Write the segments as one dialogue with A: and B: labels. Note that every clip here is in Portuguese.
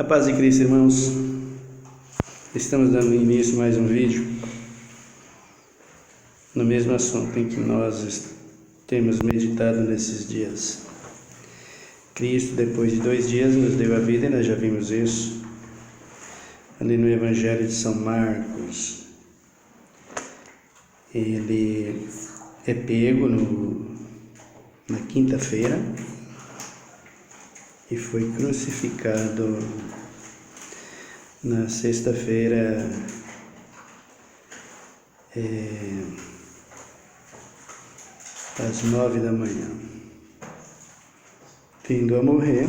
A: A paz de Cristo, irmãos. Estamos dando início a mais um vídeo no mesmo assunto em que nós temos meditado nesses dias. Cristo, depois de 2 dias, nos deu a vida, e nós já vimos isso ali no Evangelho de São Marcos. Ele é pego na quinta-feira e foi crucificado na sexta-feira, às 9 da manhã, vindo a morrer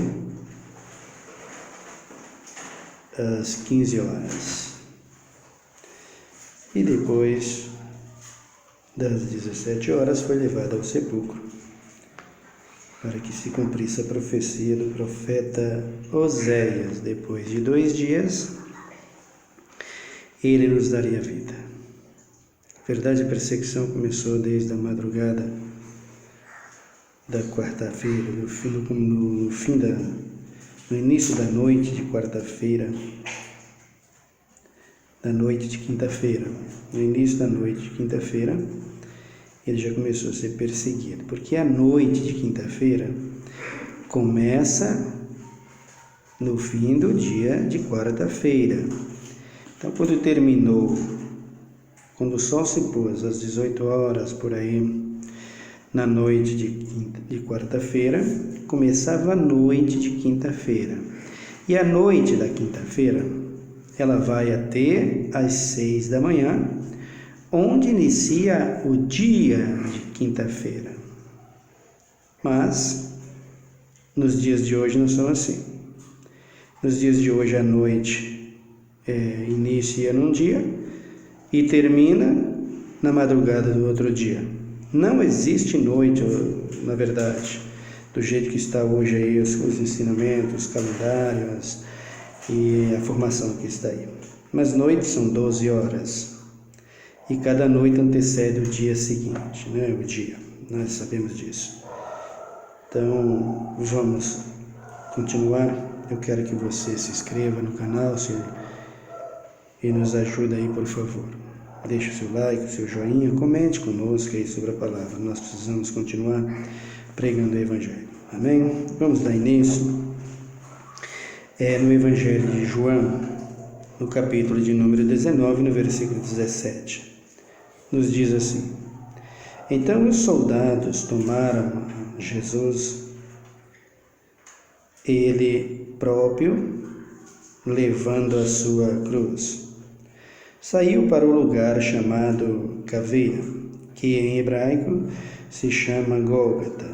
A: às 15 horas. E depois das 17 horas foi levado ao sepulcro, para que se cumprisse a profecia do profeta Oséias: depois de 2 dias, ele nos daria vida. A verdade, a perseguição começou desde a madrugada da quarta-feira, no início da noite de quarta-feira, da noite de quinta-feira. No início da noite de quinta-feira, ele já começou a ser perseguido, porque a noite de quinta-feira começa no fim do dia de quarta-feira. Então, quando o sol se pôs às 18 horas, por aí, na noite de quarta-feira, começava a noite de quinta-feira. E a noite da quinta-feira, ela vai até às 6 da manhã, onde inicia o dia de quinta-feira. Mas, nos dias de hoje não são assim. Nos dias de hoje, a noite inicia num dia e termina na madrugada do outro dia. Não existe noite, na verdade, do jeito que está hoje aí os ensinamentos, os calendários e a formação que está aí. Mas noites são 12 horas. E cada noite antecede o dia seguinte, né? O dia, nós sabemos disso. Então, vamos continuar. Eu quero que você se inscreva no canal e nos ajude aí, por favor. Deixe o seu like, o seu joinha, comente conosco aí sobre a palavra. Nós precisamos continuar pregando o Evangelho. Amém? Vamos dar início no Evangelho de João, no capítulo de número 19, no versículo 17. Nos diz assim: então os soldados tomaram Jesus, ele próprio, levando a sua cruz. Saiu para o lugar chamado Caveira, que em hebraico se chama Gólgota,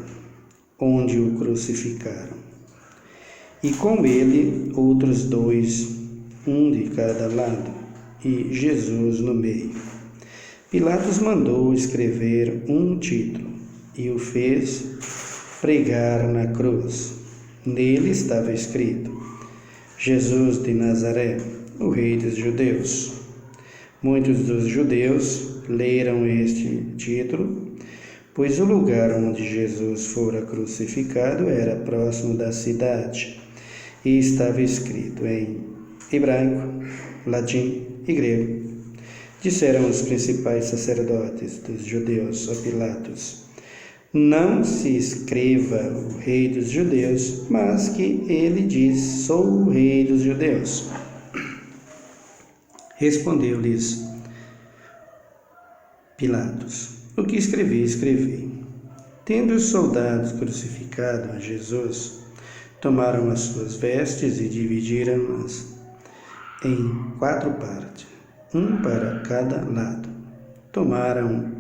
A: onde o crucificaram. E com ele outros 2, um de cada lado, e Jesus no meio. Pilatos mandou escrever um título e o fez pregar na cruz. Nele estava escrito: Jesus de Nazaré, o Rei dos Judeus. Muitos dos judeus leram este título, pois o lugar onde Jesus fora crucificado era próximo da cidade, e estava escrito em hebraico, latim e grego. Disseram os principais sacerdotes dos judeus a Pilatos: não se escreva o Rei dos Judeus, mas que ele diz: sou o Rei dos Judeus. Respondeu-lhes Pilatos: o que escrevi, escrevi. Tendo os soldados crucificado a Jesus, tomaram as suas vestes e dividiram-nas em 4 partes, um para cada lado. Tomaram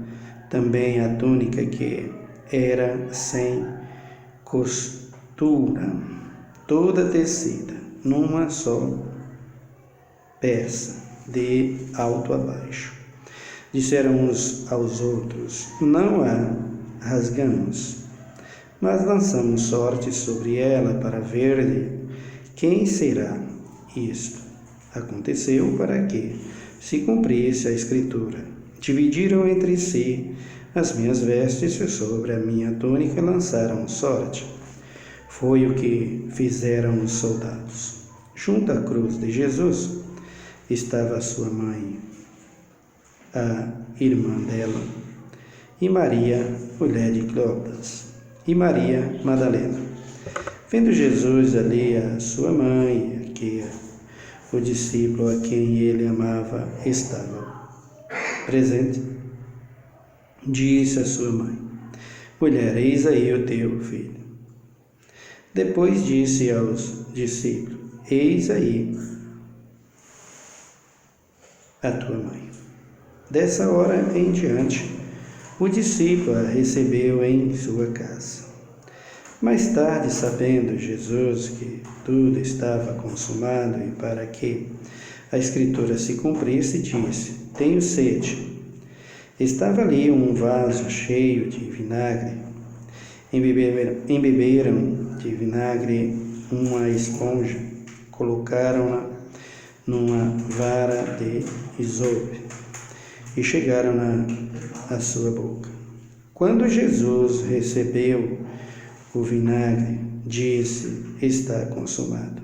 A: também a túnica, que era sem costura, toda tecida, numa só peça, de alto a baixo. Disseram uns aos outros: não a rasgamos, mas lançamos sorte sobre ela para ver de quem será isto. Aconteceu para que se cumprisse a Escritura: dividiram entre si as minhas vestes, e sobre a minha túnica lançaram sorte. Foi o que fizeram os soldados. Junto à cruz de Jesus estava sua mãe, a irmã dela, e Maria, mulher de Cleopas, e Maria Madalena. Vendo Jesus ali a sua mãe, que o discípulo a quem ele amava estava presente, disse à sua mãe: Mulher, eis aí o teu filho. Depois disse aos discípulos: Eis aí a tua mãe. Dessa hora em diante, o discípulo a recebeu em sua casa. Mais tarde, sabendo Jesus que tudo estava consumado e para que a Escritura se cumprisse, disse: Tenho sede. Estava ali um vaso cheio de vinagre. Embeberam de vinagre uma esponja, colocaram-na numa vara de isope e chegaram-na à sua boca. Quando Jesus recebeu o vinagre, disse: Está consumado.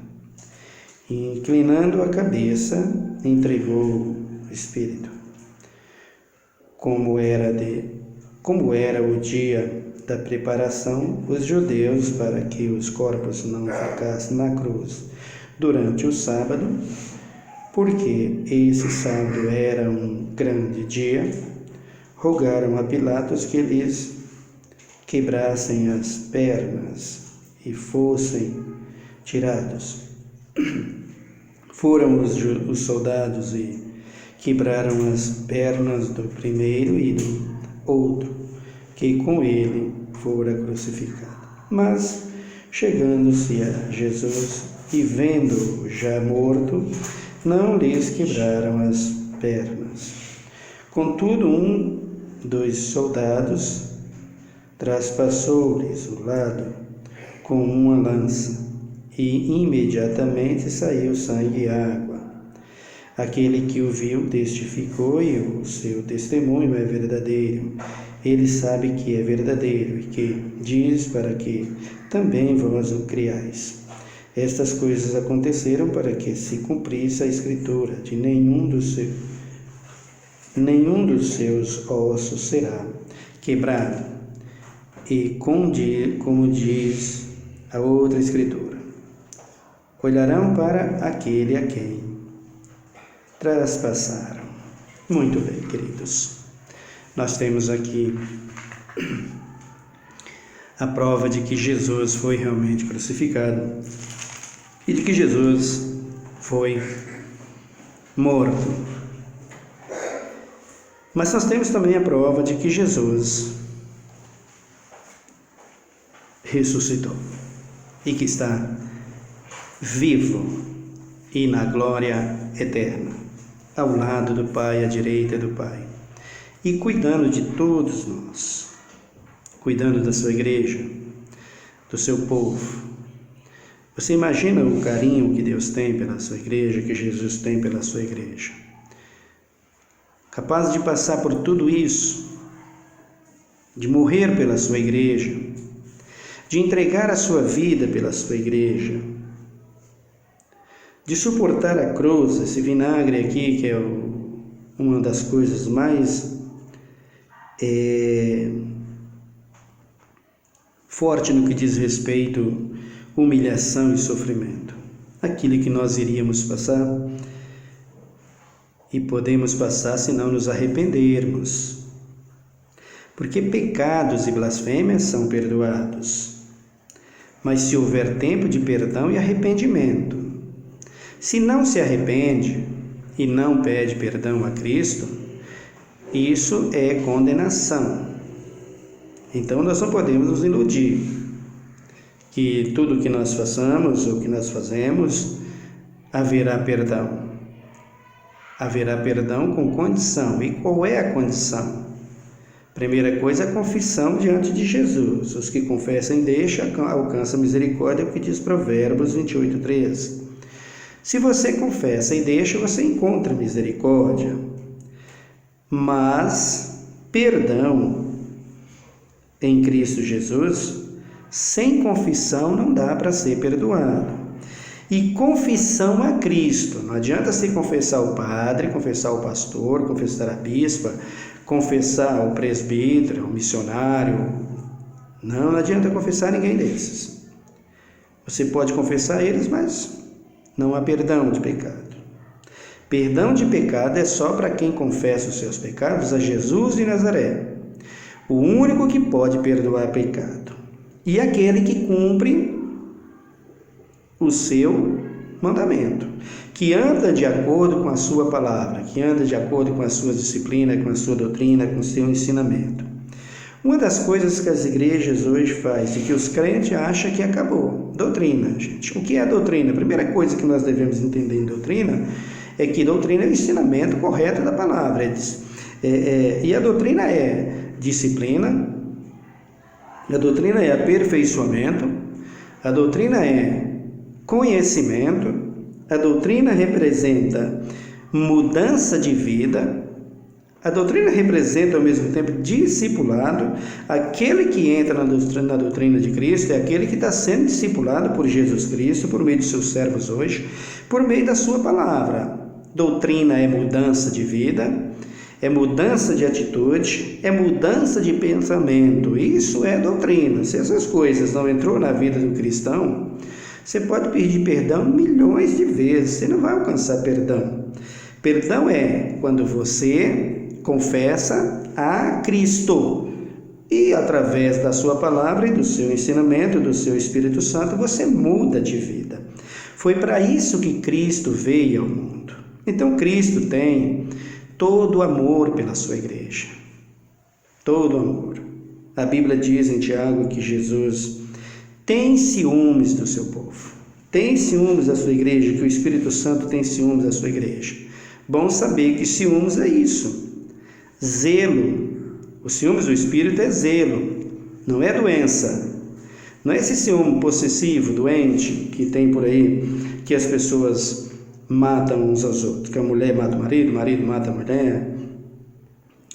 A: E, inclinando a cabeça, entregou o Espírito. Como era o dia da preparação, os judeus, para que os corpos não ficassem na cruz durante o sábado, porque esse sábado era um grande dia, rogaram a Pilatos que lhes quebrassem as pernas e fossem tirados. Foram os soldados e quebraram as pernas do primeiro e do outro, que com ele fora crucificado. Mas, chegando-se a Jesus e vendo-o já morto, não lhes quebraram as pernas. Contudo, um dos soldados traspassou-lhes o lado com uma lança, e imediatamente saiu sangue e água. Aquele que o viu testificou, e o seu testemunho é verdadeiro. Ele sabe que é verdadeiro e que diz para que também vós o creais. Estas coisas aconteceram para que se cumprisse a Escritura: de nenhum dos seus ossos será quebrado. E como diz a outra Escritura, olharão para aquele a quem traspassaram. Muito bem, queridos. Nós temos aqui a prova de que Jesus foi realmente crucificado e de que Jesus foi morto. Mas nós temos também a prova de que Jesus ressuscitou e que está vivo e na glória eterna, ao lado do Pai, à direita do Pai, e cuidando de todos nós, cuidando da sua igreja, do seu povo. Você imagina o carinho que Deus tem pela sua igreja, que Jesus tem pela sua igreja? Capaz de passar por tudo isso, de morrer pela sua igreja, de entregar a sua vida pela sua igreja, de suportar a cruz, esse vinagre aqui, que é uma das coisas mais forte no que diz respeito à humilhação e sofrimento. Aquilo que nós iríamos passar e podemos passar se não nos arrependermos. Porque pecados e blasfêmias são perdoados, mas se houver tempo de perdão e arrependimento. Se não se arrepende e não pede perdão a Cristo, isso é condenação. Então nós não podemos nos iludir que tudo que nós façamos ou que nós fazemos haverá perdão. Haverá perdão com condição. E qual é a condição? Primeira coisa, a confissão diante de Jesus. Os que confessam e deixam alcançam misericórdia, é o que diz Provérbios 28:13. Se você confessa e deixa, você encontra misericórdia. Mas perdão em Cristo Jesus, sem confissão, não dá para ser perdoado. e confissão a Cristo. Não adianta se confessar o padre, confessar o pastor, confessar a bispa, confessar o presbítero, o missionário. Não adianta confessar ninguém desses. Você pode confessar eles, mas não há perdão de pecado. Perdão de pecado é só para quem confessa os seus pecados a Jesus de Nazaré, o único que pode perdoar pecado, e aquele que cumpre o seu mandamento, que anda de acordo com a sua palavra, que anda de acordo com a sua disciplina, com a sua doutrina, com o seu ensinamento. Uma das coisas que as igrejas hoje fazem e que os crentes acham que acabou, doutrina, gente. O que é doutrina? A primeira coisa que nós devemos entender em doutrina é que doutrina é o ensinamento correto da palavra. E a doutrina é disciplina, a doutrina é aperfeiçoamento, a doutrina é conhecimento, a doutrina representa mudança de vida, a doutrina representa ao mesmo tempo discipulado. Aquele que entra na doutrina de Cristo é aquele que está sendo discipulado por Jesus Cristo, por meio de seus servos hoje, por meio da sua palavra. Doutrina é mudança de vida, é mudança de atitude, é mudança de pensamento. Isso é doutrina. Se essas coisas não entrou na vida do cristão, você pode pedir perdão milhões de vezes, você não vai alcançar perdão. Perdão é quando você confessa a Cristo e através da sua palavra e do seu ensinamento, do seu Espírito Santo, você muda de vida. Foi para isso que Cristo veio ao mundo. Então Cristo tem todo o amor pela sua igreja. Todo o amor. A Bíblia diz em Tiago que Jesus tem ciúmes do seu povo, tem ciúmes da sua igreja, que o Espírito Santo tem ciúmes da sua igreja. Bom saber que ciúmes é isso, zelo. O ciúmes do Espírito é zelo, não é doença. Não é esse ciúme possessivo, doente, que tem por aí, que as pessoas matam uns aos outros, que a mulher mata o marido mata a mulher,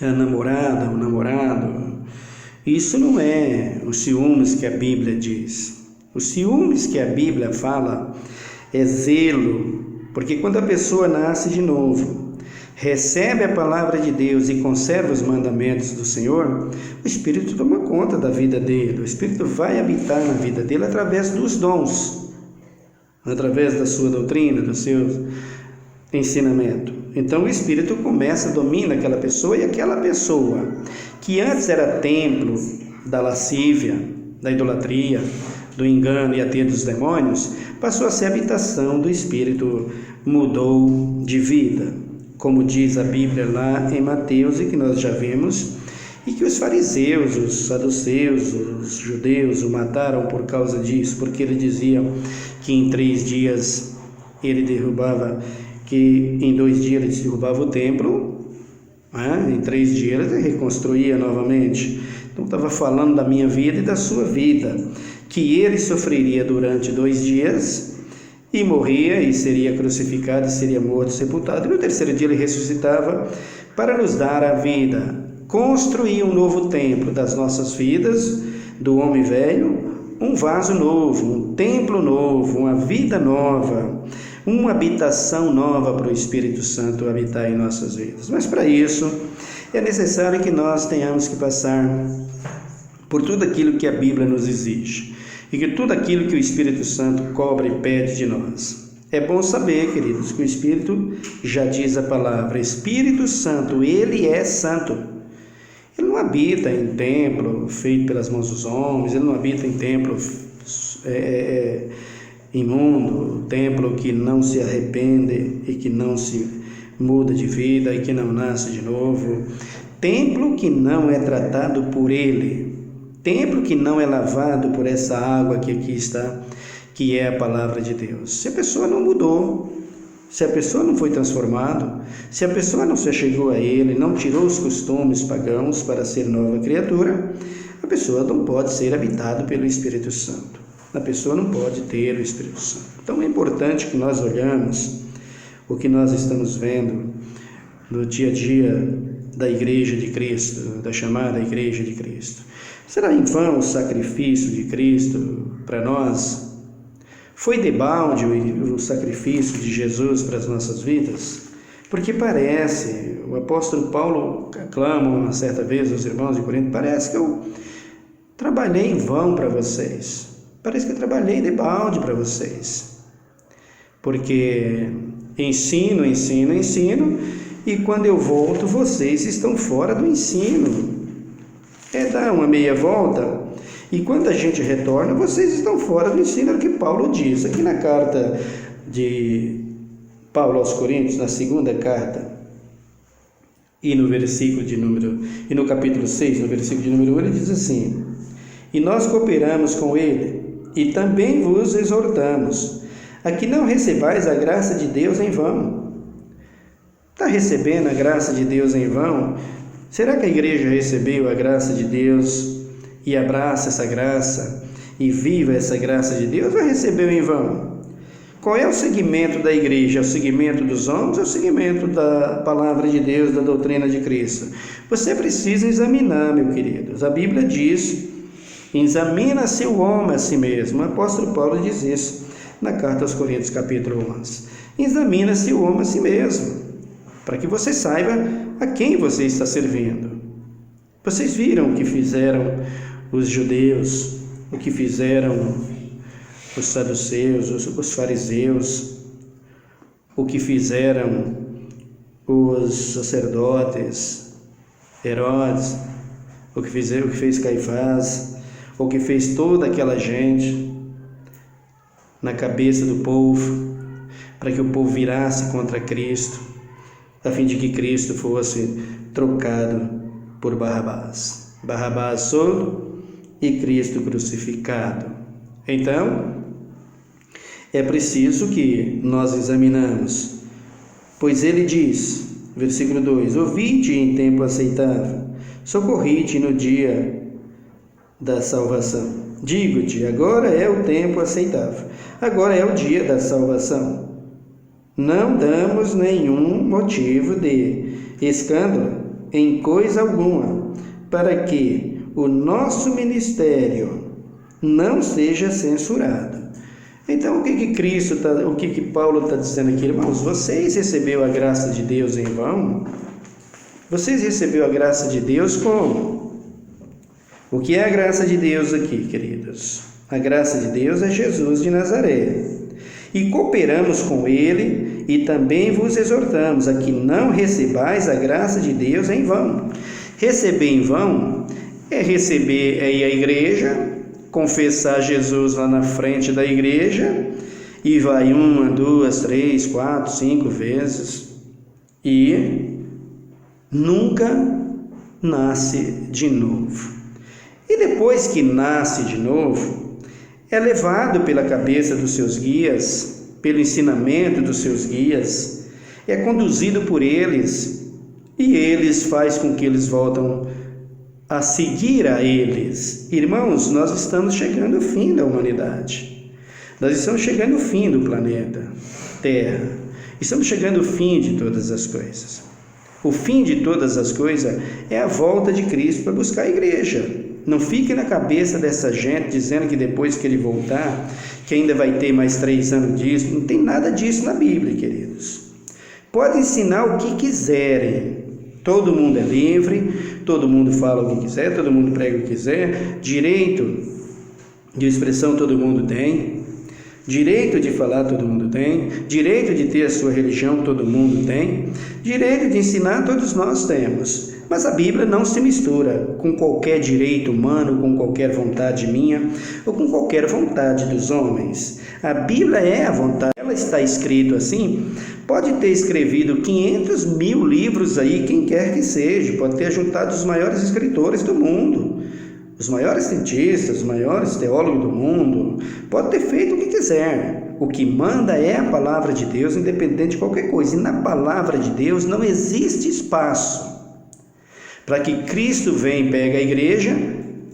A: a namorada, o namorado. Isso não é os ciúmes que a Bíblia diz. Os ciúmes que a Bíblia fala é zelo, porque quando a pessoa nasce de novo, recebe a palavra de Deus e conserva os mandamentos do Senhor, o Espírito toma conta da vida dele, o Espírito vai habitar na vida dele através dos dons, através da sua doutrina, do seu ensinamento. Então o Espírito domina aquela pessoa, e aquela pessoa que antes era templo da lascívia, da idolatria, do engano e até dos demônios, passou a ser habitação do Espírito, mudou de vida, como diz a Bíblia lá em Mateus, e que nós já vimos, e que os fariseus, os saduceus, os judeus o mataram por causa disso, porque ele dizia que em 3 dias ele derrubava, que em 2 dias ele derrubava o templo, em 3 dias ele reconstruía novamente. Então estava falando da minha vida e da sua vida, que ele sofreria durante 2 dias e morria e seria crucificado e seria morto, sepultado, e no 3º dia ele ressuscitava para nos dar a vida, construir um novo templo das nossas vidas, do homem velho, um vaso novo, um templo novo, uma vida nova, uma habitação nova para o Espírito Santo habitar em nossas vidas. Mas para isso é necessário que nós tenhamos que passar por tudo aquilo que a Bíblia nos exige, e que tudo aquilo que o Espírito Santo cobra e pede de nós. É bom saber, queridos, que o Espírito já diz a palavra, Espírito Santo, ele é santo. Ele não habita em templo feito pelas mãos dos homens, ele não habita em templo imundo, templo que não se arrepende e que não se muda de vida e que não nasce de novo, templo que não é tratado por ele, templo que não é lavado por essa água que aqui está, que é a palavra de Deus. Se a pessoa não mudou, se a pessoa não foi transformada, se a pessoa não se achegou a ele, não tirou os costumes pagãos para ser nova criatura, a pessoa não pode ser habitada pelo Espírito Santo. A pessoa não pode ter o Espírito Santo. Então é importante que nós olhamos o que nós estamos vendo no dia a dia da Igreja de Cristo, da chamada Igreja de Cristo. Será em vão o sacrifício de Cristo para nós? Foi debalde o sacrifício de Jesus para as nossas vidas? Porque parece, o apóstolo Paulo clama uma certa vez aos irmãos de Corinto, parece que eu trabalhei em vão para vocês. Parece que eu trabalhei debalde para vocês. Porque ensino, e quando eu volto, vocês estão fora do ensino. É dar uma meia volta, e quando a gente retorna, vocês estão fora do ensino, é o que Paulo diz. Aqui na carta de Paulo aos Coríntios, na segunda carta, e no capítulo 6, no versículo de número 1, ele diz assim: e nós cooperamos com ele, e também vos exortamos, a que não recebais a graça de Deus em vão. Está recebendo a graça de Deus em vão? Será que a igreja recebeu a graça de Deus e abraça essa graça e viva essa graça de Deus, ou recebeu em vão? Qual é o segmento da igreja? É o segmento dos homens ou é o segmento da palavra de Deus, da doutrina de Cristo? Você precisa examinar, meu querido. A Bíblia diz: examina-se o homem a si mesmo. O apóstolo Paulo diz isso na carta aos Coríntios, capítulo 11. Examina-se o homem a si mesmo, para que você saiba a quem você está servindo. Vocês viram o que fizeram os judeus, o que fizeram os saduceus, os fariseus, o que fizeram os sacerdotes, Herodes, o que fez Caifás, o que fez toda aquela gente na cabeça do povo, para que o povo virasse contra Cristo, a fim de que Cristo fosse trocado por Barrabás. Barrabás solto e Cristo crucificado. Então, é preciso que nós examinamos, pois ele diz, versículo 2: ouvi-te em tempo aceitável, socorri-te no dia da salvação. Digo-te, agora é o tempo aceitável, agora é o dia da salvação. Não damos nenhum motivo de escândalo em coisa alguma, para que o nosso ministério não seja censurado. Então, o que Paulo está dizendo aqui, irmãos? Vocês receberam a graça de Deus em vão? Vocês receberam a graça de Deus como? O que é a graça de Deus aqui, queridos? A graça de Deus é Jesus de Nazaré. E cooperamos com ele, e também vos exortamos a que não recebais a graça de Deus em vão. Receber em vão é receber aí a igreja, confessar Jesus lá na frente da igreja, e vai 1, 2, 3, 4, 5 vezes, e nunca nasce de novo. E depois que nasce de novo, é levado pela cabeça dos seus guias, pelo ensinamento dos seus guias, é conduzido por eles, e eles faz com que eles voltem a seguir a eles. Irmãos, nós estamos chegando ao fim da humanidade. Nós estamos chegando ao fim do planeta Terra. Estamos chegando ao fim de todas as coisas. O fim de todas as coisas é a volta de Cristo para buscar a igreja. Não fique na cabeça dessa gente dizendo que depois que ele voltar, que ainda vai ter mais 3 anos disso. Não tem nada disso na Bíblia, queridos. Pode ensinar o que quiserem. Todo mundo é livre, todo mundo fala o que quiser, todo mundo prega o que quiser. Direito de expressão todo mundo tem. Direito de falar todo mundo tem. Direito de ter a sua religião todo mundo tem. Direito de ensinar todos nós temos. Mas a Bíblia não se mistura com qualquer direito humano, com qualquer vontade minha ou com qualquer vontade dos homens. A Bíblia é a vontade, ela está escrito assim. Pode ter escrevido 500 mil livros aí, quem quer que seja, pode ter juntado os maiores escritores do mundo, os maiores cientistas, os maiores teólogos do mundo, pode ter feito o que quiser. O que manda é a palavra de Deus, independente de qualquer coisa. E na palavra de Deus não existe espaço para que Cristo venha e pegue a igreja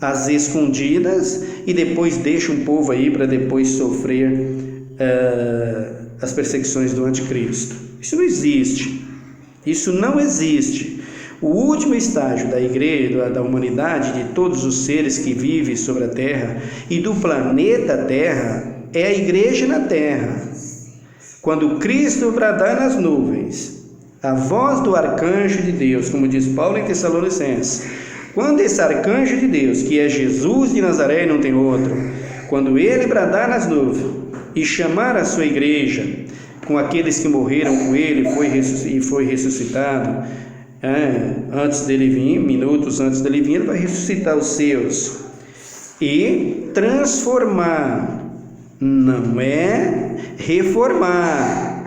A: às escondidas e depois deixe um povo aí para depois sofrer as perseguições do anticristo. Isso não existe. Isso não existe. O último estágio da igreja, da humanidade, de todos os seres que vivem sobre a terra e do planeta Terra é a igreja na terra. Quando Cristo bradar nas nuvens, a voz do arcanjo de Deus, como diz Paulo em Tessalonicenses, quando esse arcanjo de Deus, que é Jesus de Nazaré e não tem outro, quando ele bradar nas nuvens e chamar a sua igreja, com aqueles que morreram com ele e foi ressuscitado, antes dele vir, minutos antes dele vir, ele vai ressuscitar os seus e transformar, não é reformar.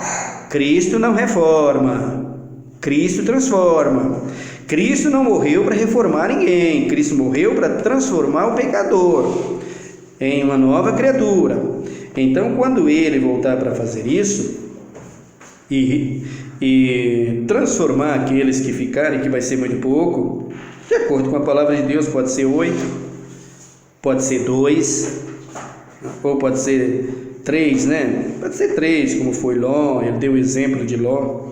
A: Cristo não reforma, Cristo transforma. Cristo não morreu para reformar ninguém, Cristo morreu para transformar o pecador em uma nova criatura. Então, quando ele voltar para fazer isso e transformar aqueles que ficarem, que vai ser muito pouco, de acordo com a palavra de Deus, pode ser 8, pode ser 2, ou pode ser 3, né? Pode ser 3, como foi Ló. Ele deu o exemplo de Ló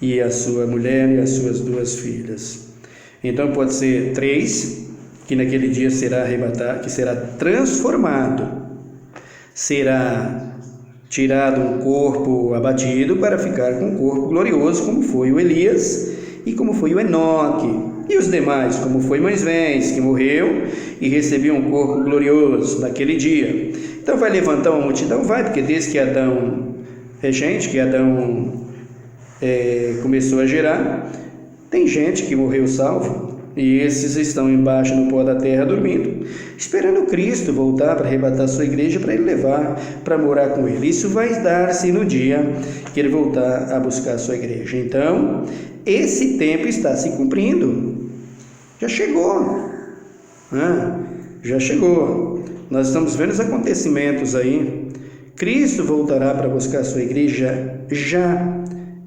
A: e a sua mulher e as suas 2 filhas. Então pode ser 3, que naquele dia será arrebatado, que será transformado, será tirado um corpo abatido para ficar com um corpo glorioso, como foi o Elias e como foi o Enoque, e os demais, como foi Moisés, que morreu e recebeu um corpo glorioso naquele dia. Então vai levantar uma multidão? Vai, porque desde que Adão começou a gerar, tem gente que morreu salvo, e esses estão embaixo no pó da terra dormindo, esperando Cristo voltar para arrebatar a sua igreja, para ele levar para morar com ele. Isso vai dar-se no dia que ele voltar a buscar a sua igreja. Então, esse tempo está se cumprindo. Já chegou. Já chegou. Nós estamos vendo os acontecimentos aí. Cristo voltará para buscar a sua igreja já.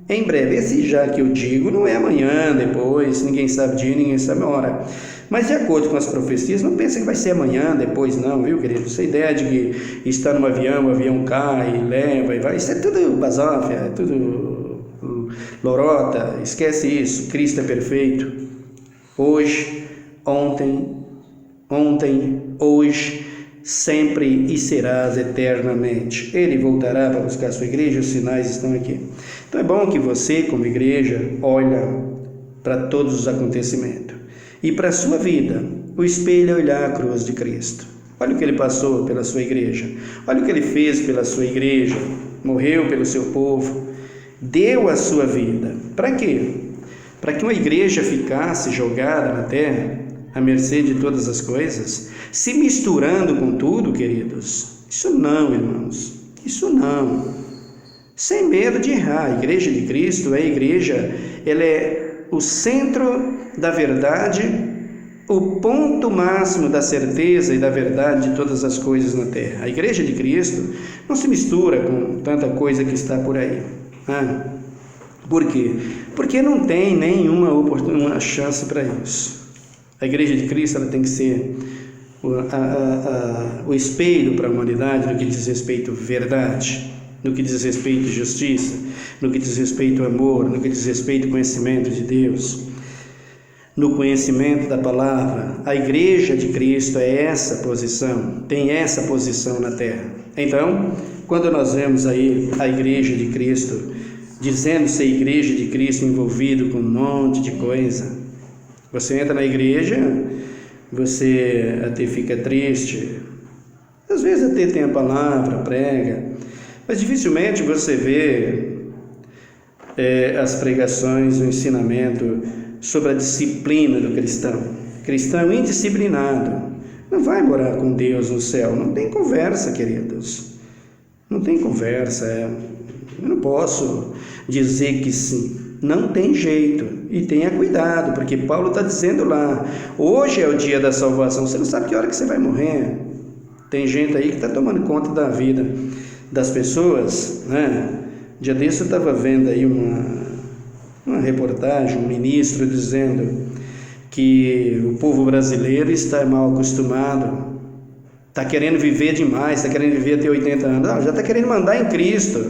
A: Em breve. Esse já que eu digo não é amanhã, depois, ninguém sabe dia, ninguém sabe a hora. Mas de acordo com as profecias, não pensa que vai ser amanhã, depois não, viu, querido? Essa ideia de que está num avião, o avião cai, leva e vai, isso é tudo basófia, é tudo lorota, esquece isso. Cristo é perfeito. Hoje, ontem, hoje, sempre e serás eternamente. Ele voltará para buscar a sua igreja, os sinais estão aqui. Então é bom que você, como igreja, olha para todos os acontecimentos. E para a sua vida, o espelho é olhar a cruz de Cristo. Olha o que ele passou pela sua igreja. Olha o que ele fez pela sua igreja. Morreu pelo seu povo. Deu a sua vida. Para quê? Para que uma igreja ficasse jogada na terra, à mercê de todas as coisas, se misturando com tudo, queridos. Isso não, irmãos. Isso não. Sem medo de errar. A igreja de Cristo é a igreja, ela é o centro da verdade, o ponto máximo da certeza e da verdade de todas as coisas na terra. A igreja de Cristo não se mistura com tanta coisa que está por aí. Por quê? Porque não tem nenhuma oportunidade, uma chance para isso. A igreja de Cristo ela tem que ser o espelho para a humanidade no que diz respeito à verdade, no que diz respeito à justiça, no que diz respeito ao amor, no que diz respeito ao conhecimento de Deus, no conhecimento da palavra. A igreja de Cristo é essa posição, tem essa posição na terra. Então, quando nós vemos aí a igreja de Cristo, dizendo ser igreja de Cristo envolvido com um monte de coisa, você entra na igreja, você até fica triste, às vezes até tem a palavra, prega, mas dificilmente você vê as pregações, o ensinamento sobre a disciplina do cristão. Cristão indisciplinado não vai morar com Deus no céu. Não tem conversa, queridos. Não tem conversa. Eu não posso dizer que sim. Não tem jeito. E tenha cuidado, porque Paulo está dizendo lá, hoje é o dia da salvação. Você não sabe que hora que você vai morrer. Tem gente aí que está tomando conta da vida das pessoas, né? Dia desse eu estava vendo aí uma reportagem, um ministro dizendo que o povo brasileiro está mal acostumado, está querendo viver demais, está querendo viver até 80 anos, já está querendo mandar em Cristo,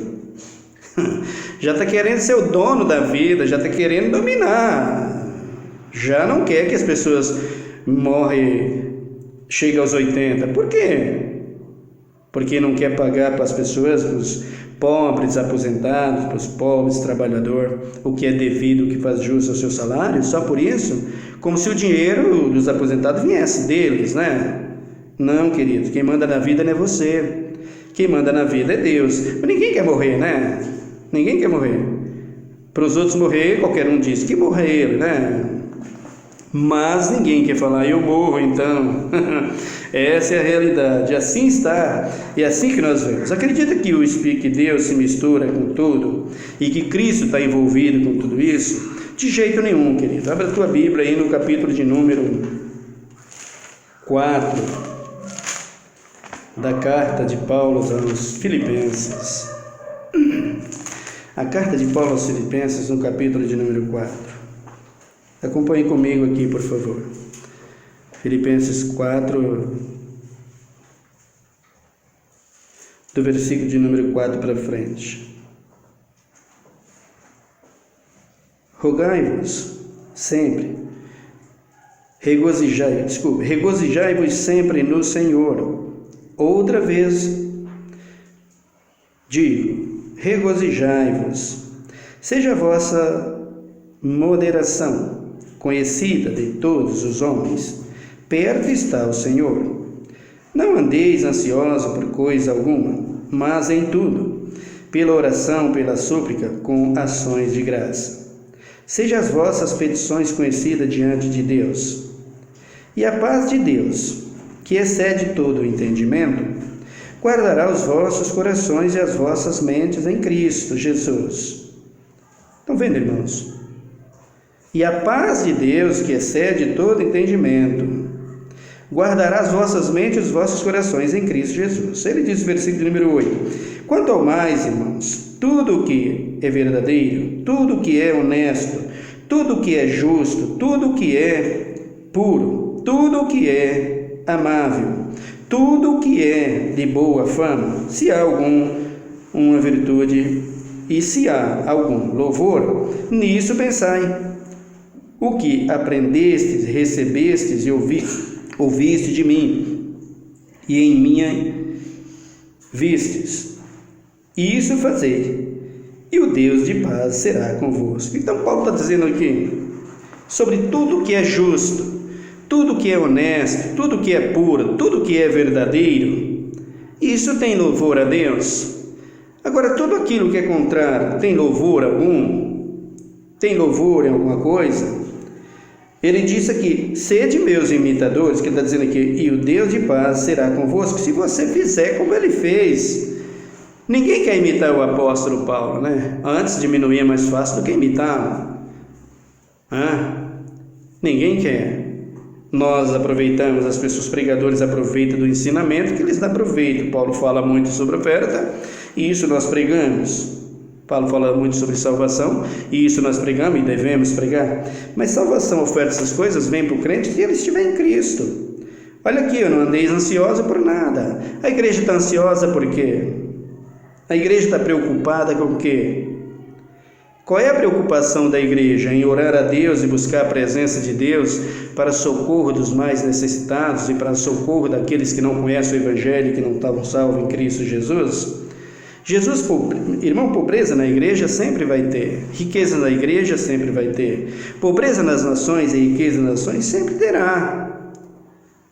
A: já está querendo ser o dono da vida, já está querendo dominar, já não quer que as pessoas cheguem aos 80. Por quê? porque não quer pagar para as pessoas, para os pobres aposentados, para os pobres trabalhadores, o que é devido, o que faz jus ao seu salário, só por isso, como se o dinheiro dos aposentados viesse deles, né? Não, querido, quem manda na vida não é você, quem manda na vida é Deus. Mas ninguém quer morrer, né? Ninguém quer morrer. Para os outros morrer, qualquer um diz que morrer ele, né? Mas ninguém quer falar, eu morro então. Essa é a realidade, assim está, e é assim que nós vemos. Acredita que Deus se mistura com tudo e que Cristo está envolvido com tudo isso? De jeito nenhum, querido. Abra a tua Bíblia aí no capítulo de número 4 da carta de Paulo aos Filipenses. A carta de Paulo aos Filipenses, no capítulo de número 4. Acompanhe comigo aqui, por favor. Filipenses 4, do versículo de número 4 para frente. Rogai-vos sempre, regozijai-vos sempre no Senhor. Outra vez digo, regozijai-vos. Seja a vossa moderação conhecida de todos os homens. Perto está o Senhor. Não andeis ansiosos por coisa alguma, mas em tudo, pela oração, pela súplica, com ações de graça. Sejam as vossas petições conhecidas diante de Deus. E a paz de Deus, que excede todo o entendimento, guardará os vossos corações e as vossas mentes em Cristo Jesus. Estão vendo, irmãos? E a paz de Deus, que excede todo entendimento, guardará as vossas mentes e os vossos corações em Cristo Jesus. Ele diz no versículo número 8, quanto ao mais, irmãos, tudo o que é verdadeiro, tudo o que é honesto, tudo o que é justo, tudo o que é puro, tudo o que é amável, tudo o que é de boa fama, se há uma virtude e se há algum louvor, nisso pensai. O que aprendestes, recebestes e ouviste de mim, e em mim vistes, isso fazei, e o Deus de paz será convosco. Então Paulo está dizendo aqui, sobre tudo que é justo, tudo que é honesto, tudo que é puro, tudo que é verdadeiro, isso tem louvor a Deus. Agora, tudo aquilo que é contrário, tem louvor algum? Tem louvor em alguma coisa? Ele disse aqui, sede meus imitadores, que ele está dizendo aqui, e o Deus de paz será convosco, se você fizer como ele fez. Ninguém quer imitar o apóstolo Paulo, né? Antes diminuir é mais fácil do que imitá-lo. Ninguém quer. Nós aproveitamos, as pessoas pregadores aproveitam do ensinamento que eles dão proveito. Paulo fala muito sobre oferta, e isso nós pregamos. Paulo fala muito sobre salvação, e isso nós pregamos e devemos pregar. Mas salvação, oferta, essas coisas vêm para o crente que ele estiver em Cristo. Olha aqui, não andeis ansiosa por nada. A igreja está ansiosa por quê? A igreja está preocupada com o quê? Qual é a preocupação da igreja? Em orar a Deus e buscar a presença de Deus para socorro dos mais necessitados e para socorro daqueles que não conhecem o Evangelho e que não estavam salvos em Cristo Jesus? Irmão, pobreza na igreja sempre vai ter, riqueza na igreja sempre vai ter, pobreza nas nações e riqueza nas nações sempre terá.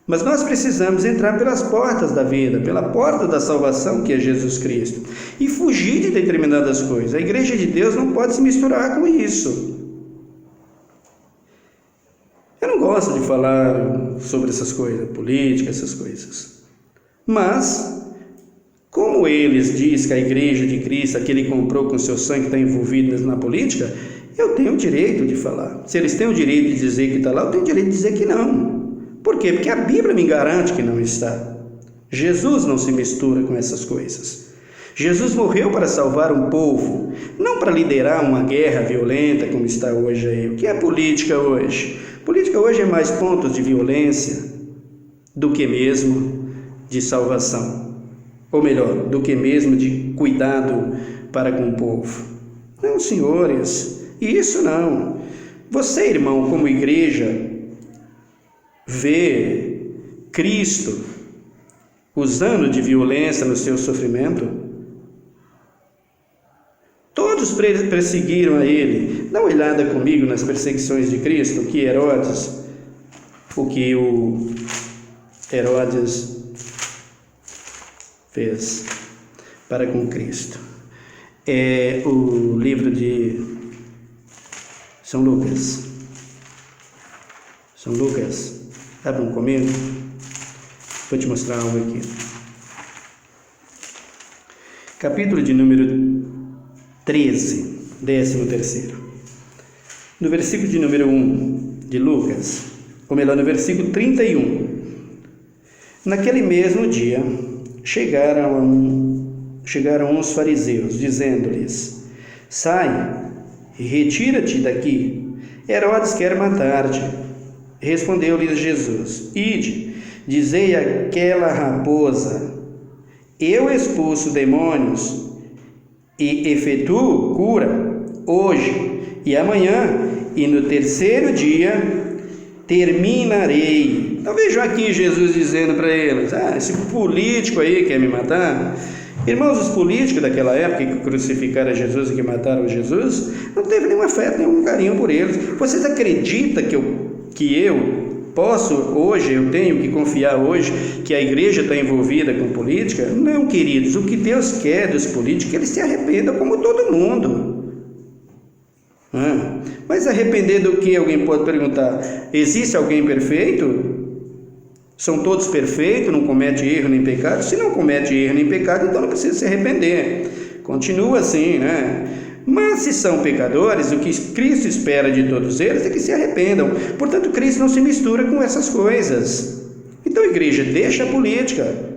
A: Mas nós precisamos entrar pelas portas da vida, pela porta da salvação, que é Jesus Cristo, e fugir de determinadas coisas. A igreja de Deus não pode se misturar com isso. Eu não gosto de falar sobre essas coisas, política, essas coisas, mas como eles dizem que a igreja de Cristo, a que ele comprou com seu sangue, está envolvida na política, eu tenho o direito de falar. Se eles têm o direito de dizer que está lá, eu tenho o direito de dizer que não. Por quê? Porque a Bíblia me garante que não está. Jesus não se mistura com essas coisas. Jesus morreu para salvar um povo, não para liderar uma guerra violenta como está hoje aí. O que é política hoje? Política hoje é mais pontos de violência do que mesmo de salvação. Ou melhor, do que mesmo de cuidado para com o povo. Não, senhores, isso não. Você, irmão, como igreja, vê Cristo usando de violência no seu sofrimento. Todos perseguiram a ele. Dá uma olhada comigo nas perseguições de Cristo, o que Herodes fez para com Cristo. É o livro de São Lucas. São Lucas, abram comigo. Vou te mostrar algo aqui. Capítulo de número 13, 13º. No versículo de número 1 de Lucas, ou melhor, no versículo 31. Naquele mesmo dia, chegaram uns fariseus, dizendo-lhes: sai e retira-te daqui, Herodes quer matar-te. Respondeu-lhes Jesus: ide, dizei àquela raposa: eu expulso demônios e efetuo cura hoje e amanhã, e no terceiro dia terminarei. Então vejam aqui Jesus dizendo para eles: esse político aí quer me matar. Irmãos, os políticos daquela época que crucificaram Jesus e que mataram Jesus, não teve nenhum afeto, nenhum carinho por eles. Vocês acreditam que eu posso hoje, eu tenho que confiar hoje que a igreja está envolvida com política? Não, queridos, o que Deus quer dos políticos é que eles se arrependam como todo mundo. Mas arrepender do que? Alguém pode perguntar. Existe alguém perfeito? São todos perfeitos, não comete erro nem pecado? Se não comete erro nem pecado, então não precisa se arrepender. Continua assim, né? Mas se são pecadores, o que Cristo espera de todos eles é que se arrependam. Portanto, Cristo não se mistura com essas coisas. Então, igreja, deixa a política.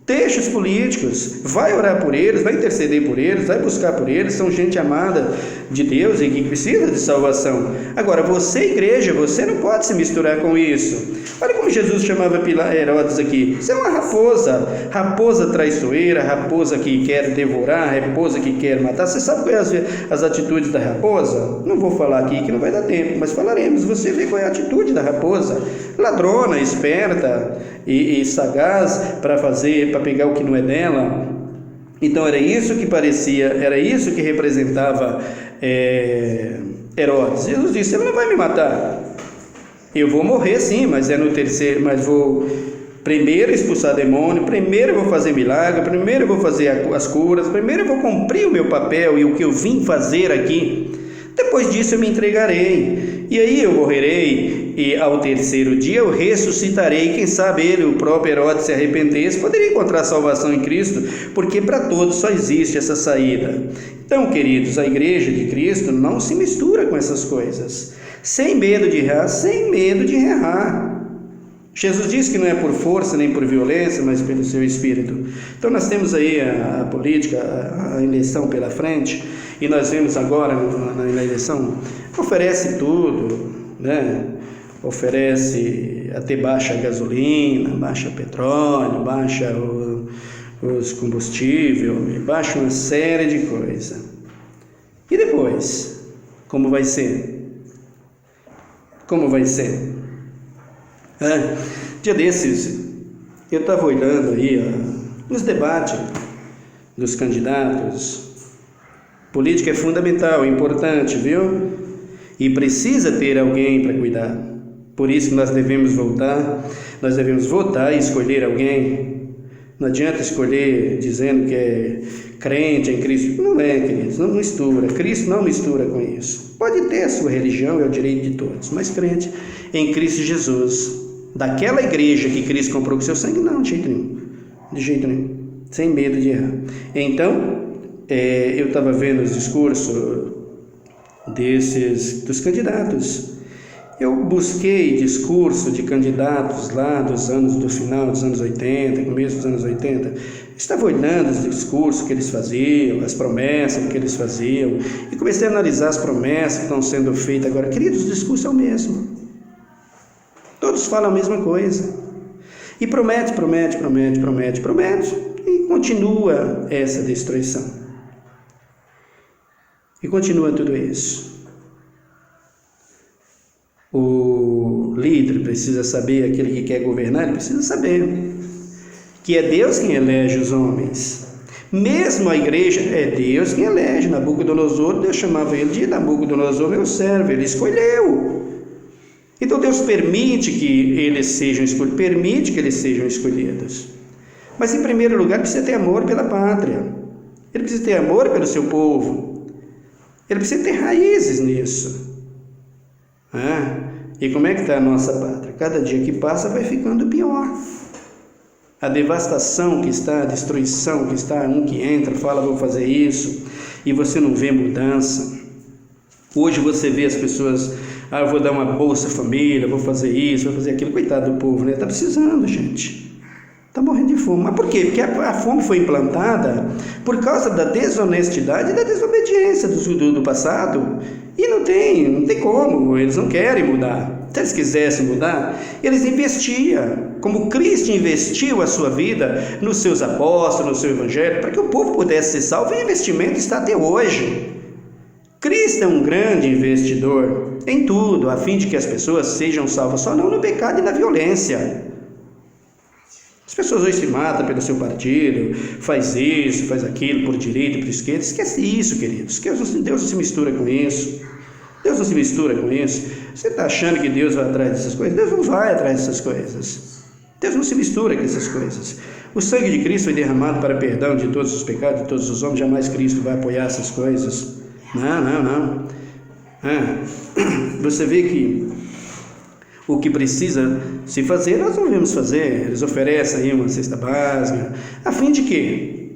A: Deixa os políticos, vai orar por eles, vai interceder por eles, vai buscar por eles, são gente amada de Deus e que precisa de salvação. Agora, você, igreja, você não pode se misturar com isso. Olha como Jesus chamava Herodes aqui: você é uma raposa traiçoeira, raposa que quer devorar, raposa que quer matar. Você sabe quais são as atitudes da raposa? Não vou falar aqui que não vai dar tempo, mas falaremos. Você vê qual é a atitude da raposa: ladrona, esperta e sagaz para pegar o que não é dela. Então era isso que parecia, era isso que representava Herodes. Jesus disse: ele não vai me matar, eu vou morrer sim, mas é no terceiro, mas vou primeiro expulsar demônio, primeiro eu vou fazer milagre, primeiro eu vou fazer as curas, primeiro eu vou cumprir o meu papel e o que eu vim fazer aqui. Depois disso eu me entregarei, e aí eu morrerei, e ao terceiro dia eu ressuscitarei. Quem sabe ele, o próprio Herodes, se arrependesse, poderia encontrar salvação em Cristo, porque para todos só existe essa saída. Então, queridos, a igreja de Cristo não se mistura com essas coisas, sem medo de errar, sem medo de errar. Jesus disse que não é por força nem por violência, mas pelo seu Espírito. Então nós temos aí a política, a eleição pela frente, e nós vemos agora na eleição, oferece tudo, né? Oferece até baixa gasolina, baixa petróleo, baixa os combustíveis, baixa uma série de coisas. E depois, como vai ser? Como vai ser? Dia desses, eu estava olhando aí nos debates dos candidatos. Política é fundamental, é importante, viu? E precisa ter alguém para cuidar. Por isso que nós devemos votar e escolher alguém. Não adianta escolher dizendo que é crente em Cristo. Não é, queridos, não mistura. Cristo não mistura com isso. Pode ter a sua religião, é o direito de todos, mas crente em Cristo Jesus, daquela igreja que Cristo comprou com seu sangue, não, de jeito nenhum, sem medo de errar. Então, eu estava vendo os discursos dos candidatos. Eu busquei discurso de candidatos lá do final dos anos 80, começo dos anos 80. Estava olhando os discursos que eles faziam, as promessas que eles faziam, e comecei a analisar as promessas que estão sendo feitas agora. Queridos, o discurso é o mesmo. Todos falam a mesma coisa. E promete, e continua essa destruição. E continua tudo isso. O líder precisa saber, aquele que quer governar, ele precisa saber que é Deus quem elege os homens. Mesmo a igreja, é Deus quem elege. Nabucodonosor, Deus chamava ele de Nabucodonosor, meu servo, ele escolheu. Então Deus permite que eles sejam escolhidos. Mas em primeiro lugar precisa ter amor pela pátria. Ele precisa ter amor pelo seu povo. Ele precisa ter raízes nisso. E como é que está a nossa pátria? Cada dia que passa vai ficando pior. A devastação que está, a destruição que está, um que entra, fala, vou fazer isso, e você não vê mudança. Hoje você vê as pessoas, eu vou dar uma Bolsa Família, vou fazer isso, vou fazer aquilo. Coitado do povo, né? Está precisando, gente. Está morrendo de fome. Mas por quê? Porque a fome foi implantada por causa da desonestidade e da desobediência do passado. E não tem como, eles não querem mudar. Se eles quisessem mudar, eles investiam, como Cristo investiu a sua vida nos seus apóstolos, no seu evangelho, para que o povo pudesse ser salvo, e o investimento está até hoje. Cristo é um grande investidor em tudo, a fim de que as pessoas sejam salvas, só não no pecado e na violência. As pessoas hoje se matam pelo seu partido, faz isso, faz aquilo, por direita, por esquerda. Esquece isso, queridos. Deus não se mistura com isso. Deus não se mistura com isso. Você está achando que Deus vai atrás dessas coisas? Deus não vai atrás dessas coisas. Deus não se mistura com essas coisas. O sangue de Cristo foi derramado para perdão de todos os pecados de todos os homens. Jamais Cristo vai apoiar essas coisas. Não. Você vê que o que precisa se fazer, nós não devemos fazer. Eles oferecem aí uma cesta básica, a fim de quê?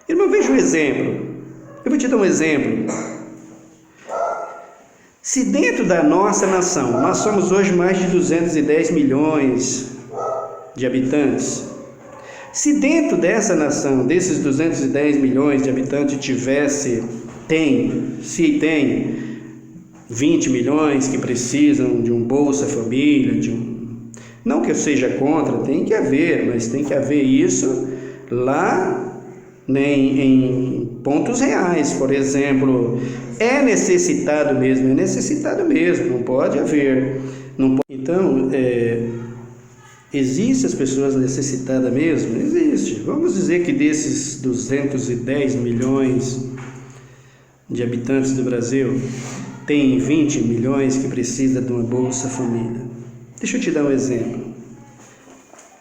A: Irmão, veja um exemplo. Eu vou te dar um exemplo. Se dentro da nossa nação, nós somos hoje mais de 210 milhões de habitantes, se dentro dessa nação, desses 210 milhões de habitantes tem 20 milhões que precisam de um Bolsa Família, não que eu seja contra, tem que haver, mas tem que haver isso lá, né, em pontos reais. Por exemplo, é necessitado mesmo, não pode haver. Então, existem as pessoas necessitadas mesmo? Existe. Vamos dizer que desses 210 milhões de habitantes do Brasil, tem 20 milhões que precisam de uma Bolsa Família. Deixa eu te dar um exemplo.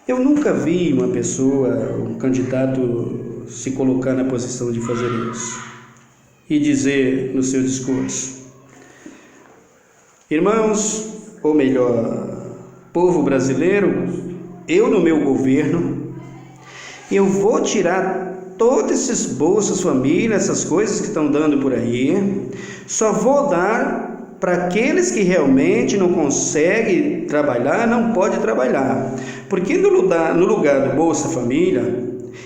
A: Eu nunca vi uma pessoa, um candidato, se colocar na posição de fazer isso e dizer no seu discurso: irmãos, ou melhor, povo brasileiro, eu no meu governo, eu vou tirar todos esses Bolsas Família, essas coisas que estão dando por aí, só vou dar para aqueles que realmente não conseguem trabalhar, não pode trabalhar, porque no lugar do Bolsa Família,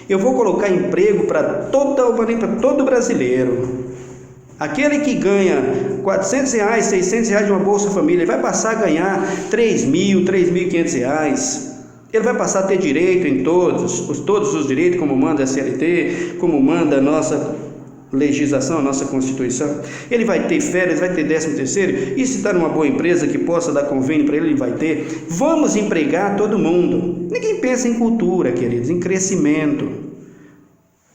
A: eu vou colocar emprego para todo brasileiro. Aquele que ganha R$400, R$600 de uma Bolsa Família, ele vai passar a ganhar R$3.000, R$3.500. Ele vai passar a ter direito em todos os direitos, como manda a CLT, como manda a nossa legislação, a nossa Constituição. Ele vai ter férias, vai ter 13º, e se está numa boa empresa que possa dar convênio para ele vai ter. Vamos empregar todo mundo. Ninguém pensa em cultura, queridos, em crescimento.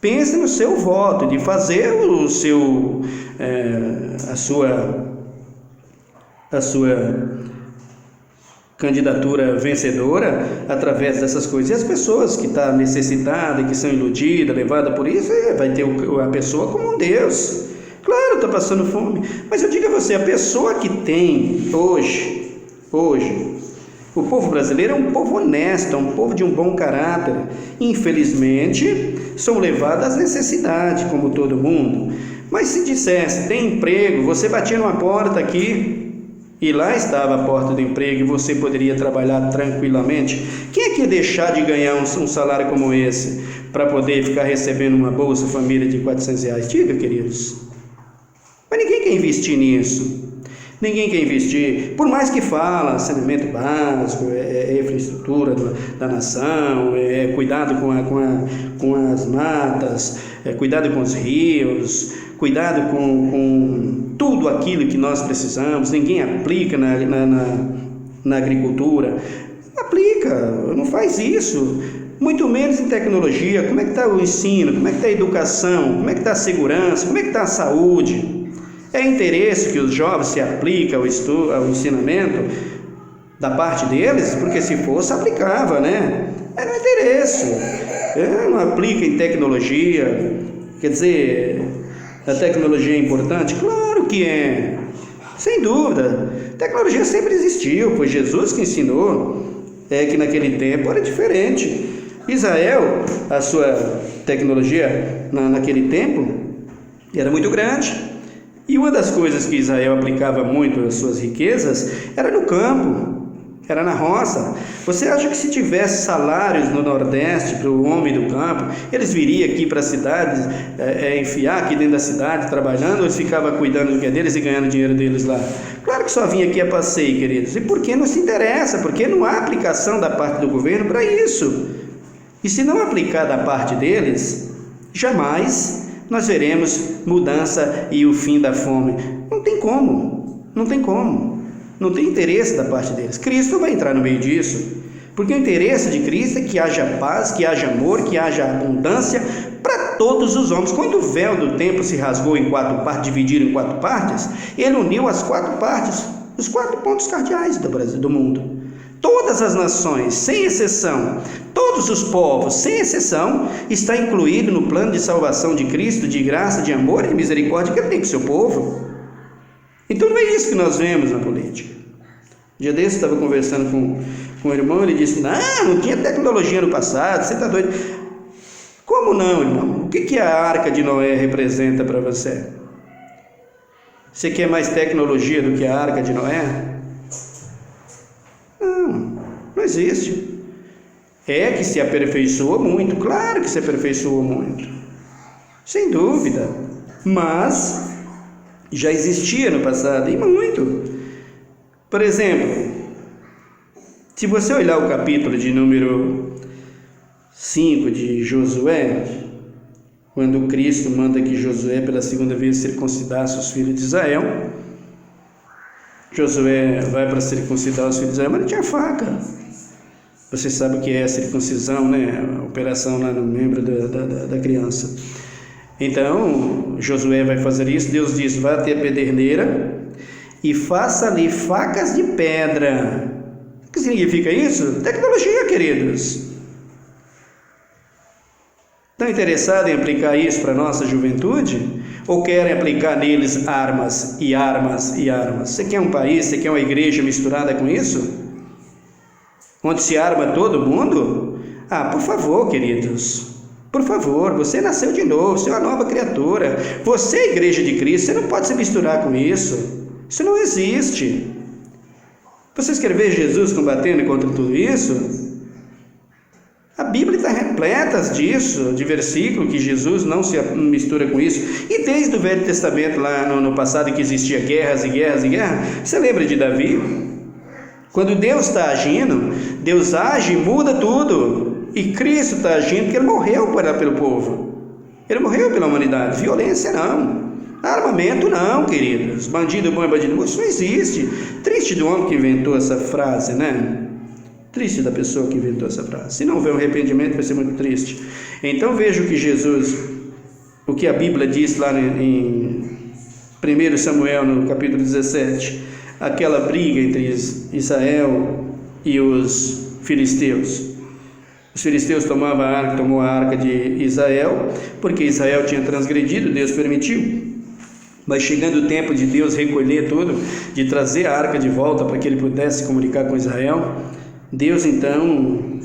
A: Pense no seu voto, de fazer a sua candidatura vencedora através dessas coisas. E as pessoas que estão necessitadas, que são iludidas, levadas por isso, vai ter a pessoa como um Deus. Claro, está passando fome, mas eu digo a você, a pessoa que tem hoje, o povo brasileiro é um povo honesto, é um povo de um bom caráter. Infelizmente, são levados às necessidades, como todo mundo. Mas se dissesse, tem emprego, você batia numa porta aqui, e lá estava a porta do emprego, e você poderia trabalhar tranquilamente, quem é que ia deixar de ganhar um salário como esse, para poder ficar recebendo uma Bolsa Família de R$400? Diga, queridos. Mas ninguém quer investir nisso. Ninguém quer investir, por mais que fala saneamento básico, infraestrutura da nação, cuidado com as matas, cuidado com os rios, cuidado com tudo aquilo que nós precisamos. Ninguém aplica na agricultura. Aplica, não faz isso. muito menos em tecnologia. Como é que está o ensino? Como é que está a educação? Como é que está a segurança? Como é que está a saúde? É interesse que os jovens se apliquem ao ensinamento da parte deles? Porque se fosse, aplicava, né? É no interesse. Não aplica em tecnologia. Quer dizer, a tecnologia é importante? Claro que é. Sem dúvida. Tecnologia sempre existiu, foi Jesus que ensinou. É que naquele tempo era diferente. Israel, a sua tecnologia naquele tempo era muito grande. E uma das coisas que Israel aplicava muito as suas riquezas era no campo, era na roça. Você acha que se tivesse salários no Nordeste para o homem do campo, eles viriam aqui para a cidade, enfiar aqui dentro da cidade, trabalhando, ou eles ficavam cuidando do que é deles e ganhando dinheiro deles lá? Claro que só vinha aqui a passeio, queridos. E por que não se interessa? Porque não há aplicação da parte do governo para isso. E se não aplicar da parte deles, jamais nós veremos mudança e o fim da fome. Não tem como, não tem como. Não tem interesse da parte deles. Cristo vai entrar no meio disso, porque o interesse de Cristo é que haja paz, que haja amor, que haja abundância para todos os homens. Quando o véu do templo se rasgou em 4 partes, dividido em 4 partes, ele uniu as 4 partes, os 4 pontos cardeais do Brasil, do mundo. Todas as nações, sem exceção, todos os povos, sem exceção, está incluído no plano de salvação de Cristo, de graça, de amor e de misericórdia que ele tem com o seu povo. Então não é isso que nós vemos na política. Um dia desse eu estava conversando com um irmão, ele disse: não tinha tecnologia no passado, você está doido. Como não, irmão? O que a Arca de Noé representa para você? Você quer mais tecnologia do que a Arca de Noé? Não existe. É que se aperfeiçoou muito, claro que se aperfeiçoou muito, sem dúvida, mas já existia no passado, e muito. Por exemplo, se você olhar o capítulo de número 5 de Josué, quando Cristo manda que Josué pela segunda vez circuncidasse os filhos de Israel, Josué vai para circuncidar os filhos de Israel, mas não tinha faca. Você sabe o que é a circuncisão, né? A operação lá no membro da criança. Então, Josué vai fazer isso. Deus diz: vá até a pederneira e faça ali facas de pedra. O que significa isso? Tecnologia, queridos. Estão interessados em aplicar isso para a nossa juventude? Ou querem aplicar neles armas e armas e armas? Você quer um país, você quer uma igreja misturada com isso? Onde se arma todo mundo? Por favor, queridos. Por favor, você nasceu de novo, você é uma nova criatura. Você é a igreja de Cristo, você não pode se misturar com isso. Isso não existe. Vocês querem ver Jesus combatendo contra tudo isso? A Bíblia está repleta disso, de versículo que Jesus não se mistura com isso. E desde o Velho Testamento, lá no passado, que existia guerras e guerras e guerras, você lembra de Davi? Quando Deus está agindo, Deus age e muda tudo. E Cristo está agindo porque Ele morreu pelo povo. Ele morreu pela humanidade. Violência não. Armamento não, queridos. Bandido bom e bandido bom, isso não existe. Triste do homem que inventou essa frase, né? Triste da pessoa que inventou essa frase. Se não houver um arrependimento, vai ser muito triste. Então veja o que Jesus, o que a Bíblia diz lá em 1 Samuel, no capítulo 17. Aquela briga entre Israel e os filisteus. Os filisteus tomou a arca de Israel, porque Israel tinha transgredido, Deus permitiu. Mas chegando o tempo de Deus recolher tudo, de trazer a arca de volta para que ele pudesse se comunicar com Israel, Deus então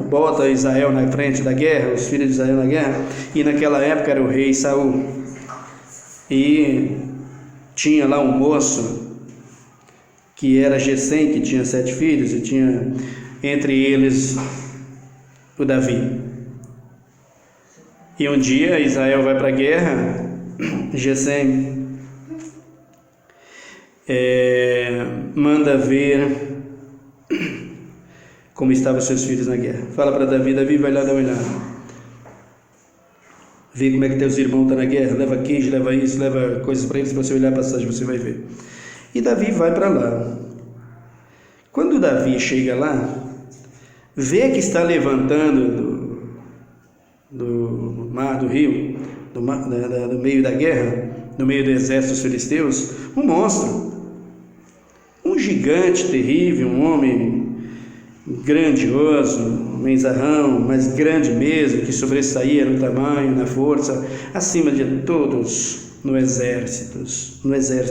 A: bota Israel na frente da guerra, os filhos de Israel na guerra, e naquela época era o rei Saul. E tinha lá um moço que era Gessém, que tinha 7 filhos, e tinha entre eles o Davi. E um dia Israel vai para a guerra, Gessém manda ver como estavam seus filhos na guerra. Fala para Davi: Davi, vai lá dar uma olhada, vê como é que teus irmãos estão na guerra, leva queijo, leva isso, leva coisas para eles, para você olhar a passagem, você vai ver. E Davi vai para lá. Quando Davi chega lá, vê que está levantando do mar, do rio, do meio da guerra, no meio do exército dos filisteus, um monstro, um gigante terrível, um homem grandioso, um menzarrão, mas grande mesmo, que sobressaía no tamanho, na força, acima de todos no exército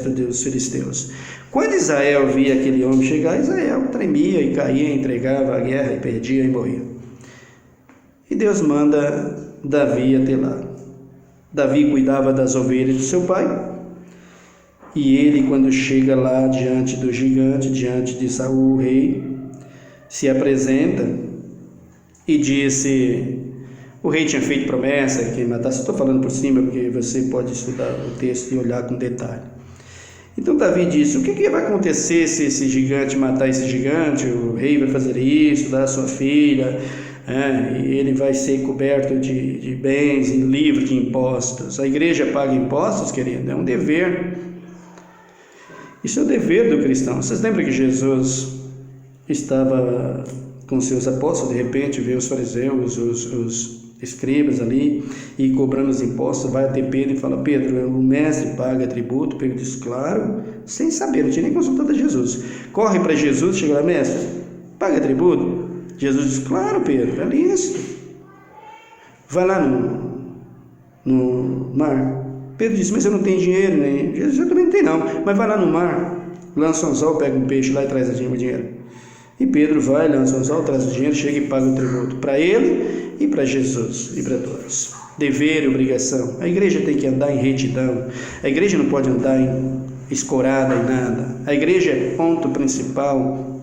A: dos filisteus. Quando Israel via aquele homem chegar, Israel tremia e caía, entregava a guerra e perdia e morria. E Deus manda Davi até lá. Davi cuidava das ovelhas do seu pai, e ele, quando chega lá diante do gigante, diante de Saul, o rei, se apresenta e disse: o rei tinha feito promessa que matasse. Estou falando por cima porque você pode estudar o texto e olhar com detalhe. Então Davi disse: o que vai acontecer se esse gigante matar esse gigante? O rei vai fazer isso, dar a sua filha, e ele vai ser coberto de bens e livre de impostos. A igreja paga impostos, querido, é um dever. Isso é o dever do cristão. Vocês lembram que Jesus estava com seus apóstolos, de repente veio os fariseus, os escribas ali, e cobrando os impostos, vai até Pedro e fala: Pedro, o mestre paga tributo? Pedro diz: claro, sem saber, não tinha nem consultado a Jesus. Corre para Jesus, chega lá: mestre, paga tributo? Jesus diz: claro, Pedro, é lícito. Vai lá no mar. Pedro disse: mas eu não tenho dinheiro, né? Jesus: eu também não tenho não, mas vai lá no mar, lança um anzol, pega um peixe lá e traz o dinheiro. E Pedro vai, lança um anzol, traz o dinheiro, chega e paga o tributo para ele e para Jesus e para todos. Dever e obrigação. A igreja tem que andar em retidão. A igreja não pode andar escorada em nada. A igreja é ponto principal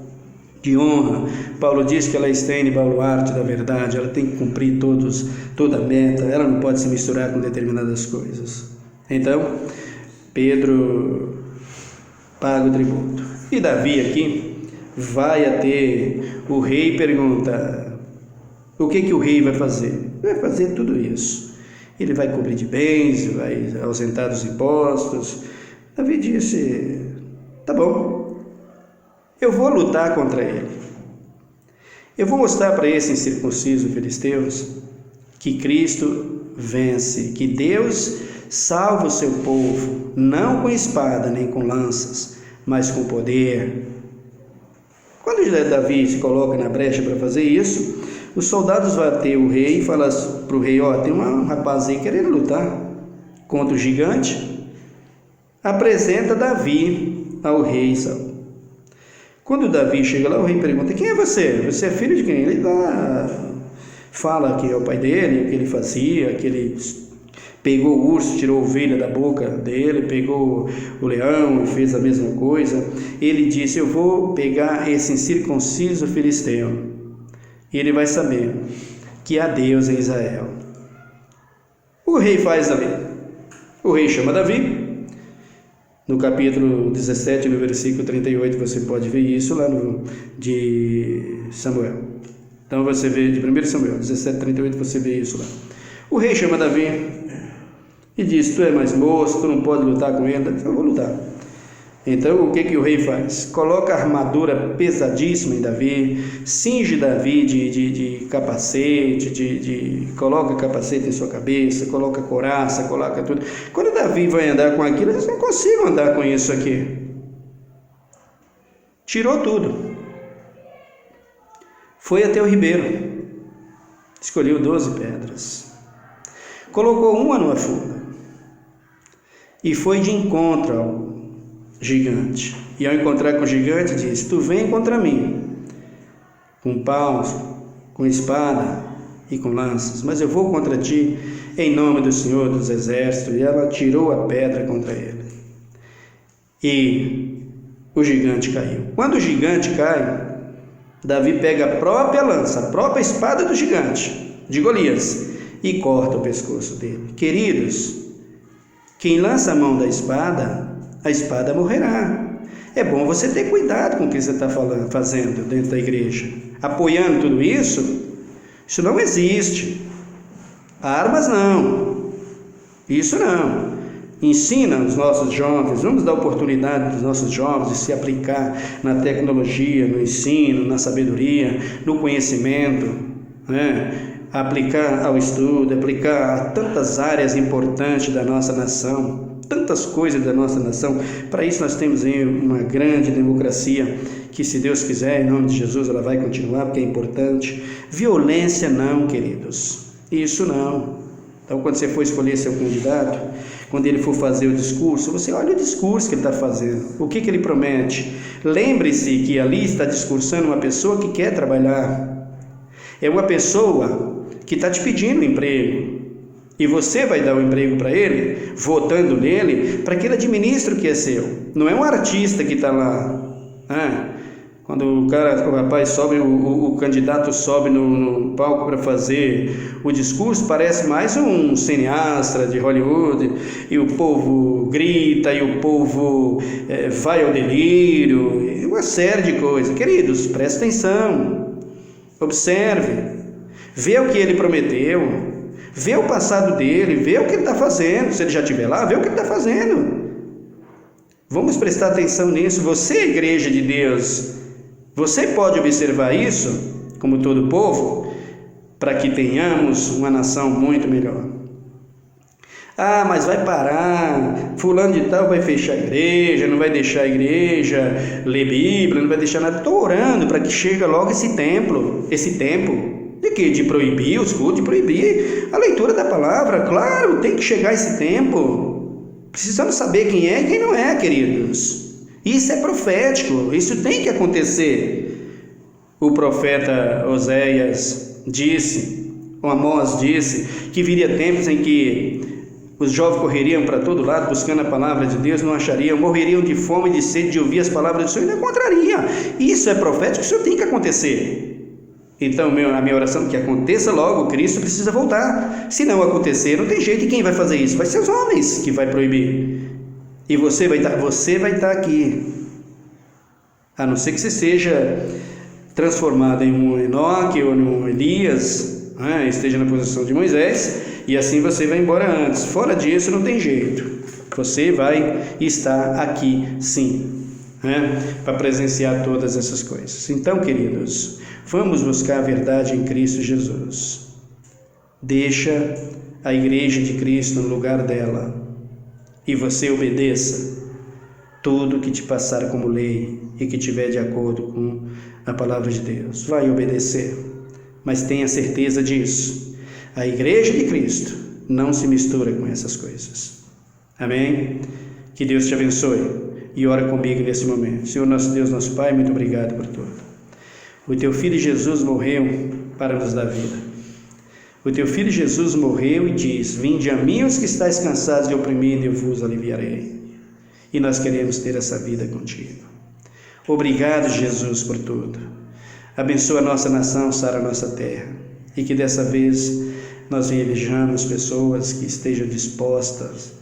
A: de honra. Paulo diz que ela estende baluarte da verdade. Ela tem que cumprir toda a meta. Ela não pode se misturar com determinadas coisas. Então, Pedro paga o tributo. E Davi aqui vai até o rei e pergunta: o que o rei vai fazer? Vai fazer tudo isso. Ele vai cobrir de bens, vai ausentar dos impostos. Davi disse: tá bom, eu vou lutar contra ele. Eu vou mostrar para esse incircunciso filisteus que Cristo vence, que Deus salva o seu povo, não com espada nem com lanças, mas com poder. Quando Davi se coloca na brecha para fazer isso, os soldados vão até o rei e falam para o rei: tem um rapaz aí querendo lutar contra o gigante. Apresenta Davi ao rei Saul. Quando Davi chega lá, o rei pergunta: quem é você? Você é filho de quem? Ele fala que é o pai dele, o que ele fazia, que ele pegou o urso, tirou a ovelha da boca dele, pegou o leão e fez a mesma coisa. Ele disse: eu vou pegar esse incircunciso filisteu, e ele vai saber que há Deus em Israel. O rei faz Davi. O rei chama Davi. No capítulo 17, no versículo 38, você pode ver isso lá de Samuel. Então você vê de 1 Samuel 17, 38, você vê isso lá. O rei chama Davi e diz: tu é mais moço, tu não pode lutar com ele. Eu vou lutar. Então o que o rei faz? Coloca a armadura pesadíssima em Davi, cinge Davi de capacete, coloca capacete em sua cabeça, coloca couraça, coloca tudo. Quando Davi vai andar com aquilo, eles não consigam andar com isso aqui. Tirou tudo. Foi até o ribeiro, escolheu 12 pedras, colocou uma numa funda e foi de encontro ao gigante. E ao encontrar com o gigante, disse: tu vem contra mim com paus, com espada e com lanças, mas eu vou contra ti em nome do Senhor dos Exércitos. E ela tirou a pedra contra ele, e o gigante caiu. Quando o gigante cai, Davi pega a própria lança, a própria espada do gigante, de Golias, e corta o pescoço dele. Queridos, quem lança a mão da espada, a espada morrerá. É bom você ter cuidado com o que você está fazendo dentro da igreja, apoiando tudo isso. Isso não existe. Armas não, isso não. Ensina os nossos jovens, vamos dar oportunidade dos nossos jovens de se aplicar na tecnologia, no ensino, na sabedoria, no conhecimento, né? Aplicar ao estudo, aplicar a tantas áreas importantes da nossa nação, tantas coisas da nossa nação. Para isso nós temos aí uma grande democracia, que se Deus quiser, em nome de Jesus, ela vai continuar, porque é importante. Violência não, queridos, isso não. Então, quando você for escolher seu candidato, quando ele for fazer o discurso, você olha o discurso que ele está fazendo, o que ele promete. Lembre-se que ali está discursando uma pessoa que quer trabalhar, é uma pessoa que está te pedindo emprego, e você vai dar o emprego para ele, votando nele, para que ele administre o que é seu. Não é um artista que está lá, quando o rapaz sobe, o candidato sobe no palco para fazer o discurso, parece mais um cineasta de Hollywood, e o povo grita, e o povo vai ao delírio, uma série de coisas. Queridos, presta atenção, observe, vê o que ele prometeu, vê o passado dele, vê o que ele está fazendo. Se ele já estiver lá, vê o que ele está fazendo. Vamos prestar atenção nisso. Você é a igreja de Deus, você pode observar isso, como todo povo, para que tenhamos uma nação muito melhor. Mas vai parar, fulano de tal vai fechar a igreja, não vai deixar a igreja ler Bíblia, não vai deixar nada. Estou orando para que chegue logo esse tempo. De quê? De proibir os cultos, de proibir a leitura da palavra. Claro, tem que chegar esse tempo. Precisamos saber quem é e quem não é, queridos. Isso é profético, isso tem que acontecer. O profeta Oséias disse, o Amós disse, que viria tempos em que os jovens correriam para todo lado buscando a palavra de Deus, não achariam, morreriam de fome e de sede de ouvir as palavras do Senhor e não encontrariam. Isso é profético, isso tem que acontecer. Então a minha oração é que aconteça logo. Cristo precisa voltar. Se não acontecer, não tem jeito. E quem vai fazer isso? Vai ser os homens que vai proibir. E você vai estar aqui, a não ser que você seja transformado em um Enoque ou em um Elias, esteja na posição de Moisés, e assim você vai embora antes. Fora disso não tem jeito, você vai estar aqui sim, para presenciar todas essas coisas. Então, queridos, vamos buscar a verdade em Cristo Jesus. Deixa a igreja de Cristo no lugar dela, e você obedeça tudo que te passar como lei e que tiver de acordo com a palavra de Deus. Vai obedecer, mas tenha certeza disso. A igreja de Cristo não se mistura com essas coisas. Amém? Que Deus te abençoe e ora comigo nesse momento. Senhor nosso Deus, nosso Pai, muito obrigado por tudo. O teu Filho Jesus morreu para nos dar vida. O teu Filho Jesus morreu e diz: vinde a mim os que estáis cansados e oprimidos, e eu vos aliviarei. E nós queremos ter essa vida contigo. Obrigado, Jesus, por tudo. Abençoa a nossa nação, sara a nossa terra, e que dessa vez nós elejamos pessoas que estejam dispostas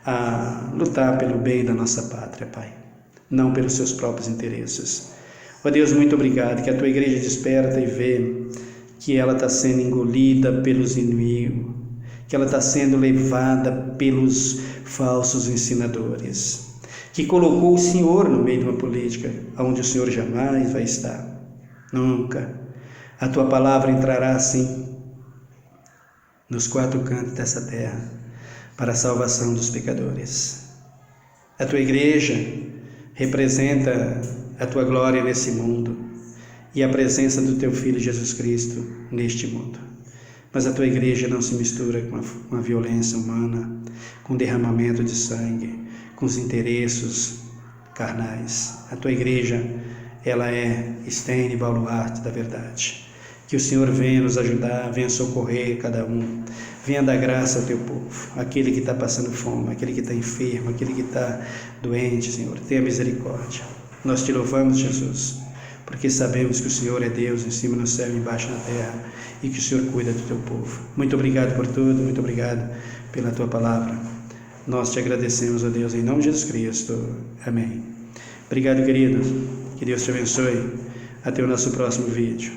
A: a lutar pelo bem da nossa pátria, Pai, não pelos seus próprios interesses. Ó Deus, muito obrigado, que a tua igreja desperta e vê que ela está sendo engolida pelos inimigos, que ela está sendo levada pelos falsos ensinadores, que colocou o Senhor no meio de uma política onde o Senhor jamais vai estar, nunca. A tua palavra entrará assim nos quatro cantos dessa terra para a salvação dos pecadores. A tua igreja representa a tua glória nesse mundo e a presença do teu Filho Jesus Cristo neste mundo. Mas a tua igreja não se mistura com a violência humana, com o derramamento de sangue, com os interesses carnais. A tua igreja, ela é estene e baluarte da verdade. Que o Senhor venha nos ajudar, venha socorrer cada um, venha dar graça ao teu povo, aquele que está passando fome, aquele que está enfermo, aquele que está doente, Senhor, tenha misericórdia. Nós te louvamos, Jesus, porque sabemos que o Senhor é Deus em cima no céu e embaixo na terra, e que o Senhor cuida do teu povo. Muito obrigado por tudo, muito obrigado pela tua palavra. Nós te agradecemos, ó Deus, em nome de Jesus Cristo. Amém. Obrigado, querido. Que Deus te abençoe. Até o nosso próximo vídeo.